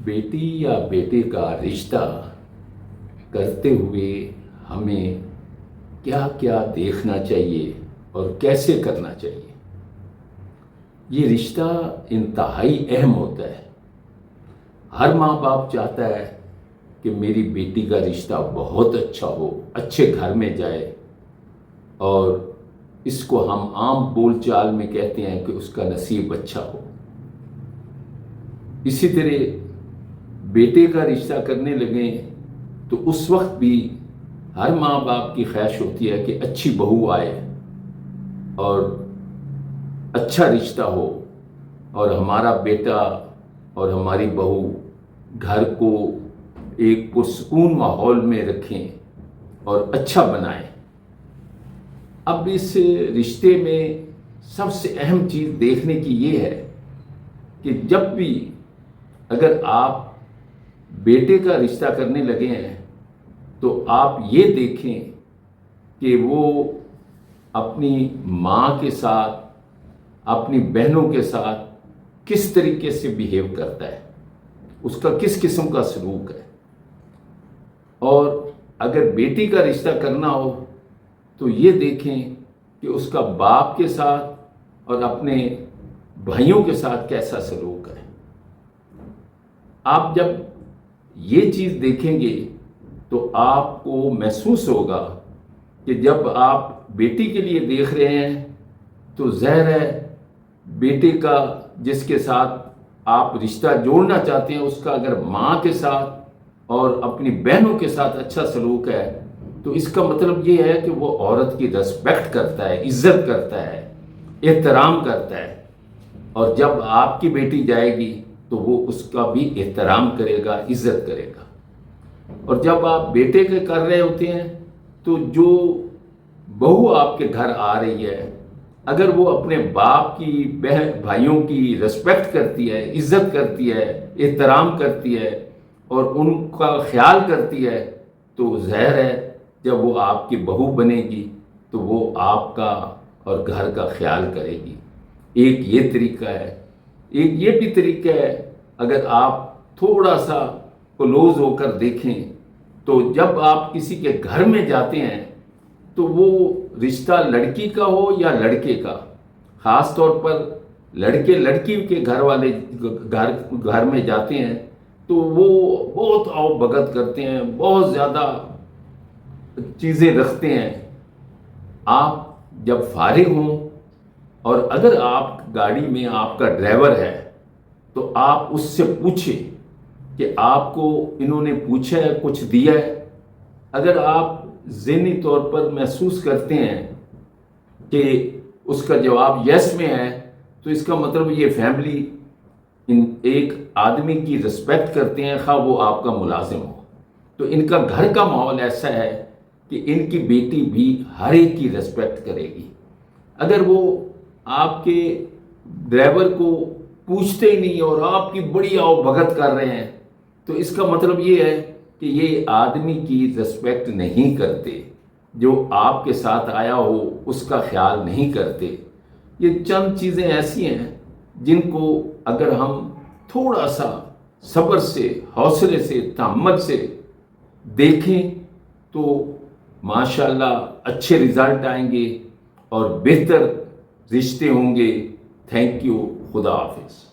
بیٹی یا بیٹے کا رشتہ کرتے ہوئے ہمیں کیا کیا دیکھنا چاہیے اور کیسے کرنا چاہیے؟ یہ رشتہ انتہائی اہم ہوتا ہے۔ ہر ماں باپ چاہتا ہے کہ میری بیٹی کا رشتہ بہت اچھا ہو، اچھے گھر میں جائے، اور اس کو ہم عام بول چال میں کہتے ہیں کہ اس کا نصیب اچھا ہو۔ اسی طرح بیٹے کا رشتہ کرنے لگیں تو اس وقت بھی ہر ماں باپ کی خواہش ہوتی ہے کہ اچھی بہو آئے اور اچھا رشتہ ہو، اور ہمارا بیٹا اور ہماری بہو گھر کو ایک پرسکون ماحول میں رکھیں اور اچھا بنائیں۔ اب اس رشتے میں سب سے اہم چیز دیکھنے کی یہ ہے کہ جب بھی اگر آپ بیٹے کا رشتہ کرنے لگے ہیں تو آپ یہ دیکھیں کہ وہ اپنی ماں کے ساتھ، اپنی بہنوں کے ساتھ کس طریقے سے بیہیو کرتا ہے، اس کا کس قسم کا سلوک ہے۔ اور اگر بیٹی کا رشتہ کرنا ہو تو یہ دیکھیں کہ اس کا باپ کے ساتھ اور اپنے بھائیوں کے ساتھ کیسا سلوک ہے۔ آپ جب یہ چیز دیکھیں گے تو آپ کو محسوس ہوگا کہ جب آپ بیٹی کے لیے دیکھ رہے ہیں تو ظاہر ہے بیٹے کا جس کے ساتھ آپ رشتہ جوڑنا چاہتے ہیں، اس کا اگر ماں کے ساتھ اور اپنی بہنوں کے ساتھ اچھا سلوک ہے تو اس کا مطلب یہ ہے کہ وہ عورت کی ریسپیکٹ کرتا ہے، عزت کرتا ہے، احترام کرتا ہے۔ اور جب آپ کی بیٹی جائے گی تو وہ اس کا بھی احترام کرے گا، عزت کرے گا۔ اور جب آپ بیٹے کے کر رہے ہوتے ہیں تو جو بہو آپ کے گھر آ رہی ہے، اگر وہ اپنے باپ کی، بہن بھائیوں کی ریسپیکٹ کرتی ہے، عزت کرتی ہے، احترام کرتی ہے اور ان کا خیال کرتی ہے تو ظاہر ہے جب وہ آپ کی بہو بنے گی تو وہ آپ کا اور گھر کا خیال کرے گی۔ ایک یہ طریقہ ہے۔ ایک یہ بھی طریقہ ہے، اگر آپ تھوڑا سا کلوز ہو کر دیکھیں تو جب آپ کسی کے گھر میں جاتے ہیں تو وہ رشتہ لڑکی کا ہو یا لڑکے کا، خاص طور پر لڑکے لڑکی کے گھر والے گھر میں جاتے ہیں تو وہ بہت آؤ بھگت کرتے ہیں، بہت زیادہ چیزیں رکھتے ہیں۔ آپ جب فارغ ہوں اور اگر آپ گاڑی میں آپ کا ڈرائیور ہے تو آپ اس سے پوچھیں کہ آپ کو انہوں نے پوچھا ہے، کچھ دیا ہے۔ اگر آپ ذہنی طور پر محسوس کرتے ہیں کہ اس کا جواب یس میں ہے تو اس کا مطلب یہ فیملی ایک آدمی کی رسپیکٹ کرتے ہیں، خواہ وہ آپ کا ملازم ہو۔ تو ان کا گھر کا ماحول ایسا ہے کہ ان کی بیٹی بھی ہر ایک کی رسپیکٹ کرے گی۔ اگر وہ آپ کے ڈرائیور کو پوچھتے ہی نہیں اور آپ کی بڑی آؤ بھگت کر رہے ہیں تو اس کا مطلب یہ ہے کہ یہ آدمی کی رسپیکٹ نہیں کرتے، جو آپ کے ساتھ آیا ہو اس کا خیال نہیں کرتے۔ یہ چند چیزیں ایسی ہیں جن کو اگر ہم تھوڑا سا صبر سے، حوصلے سے، تحمل سے دیکھیں تو ماشاءاللہ اچھے رزلٹ آئیں گے اور بہتر رشتے ہوں گے۔ تھینک یو، خدا حافظ۔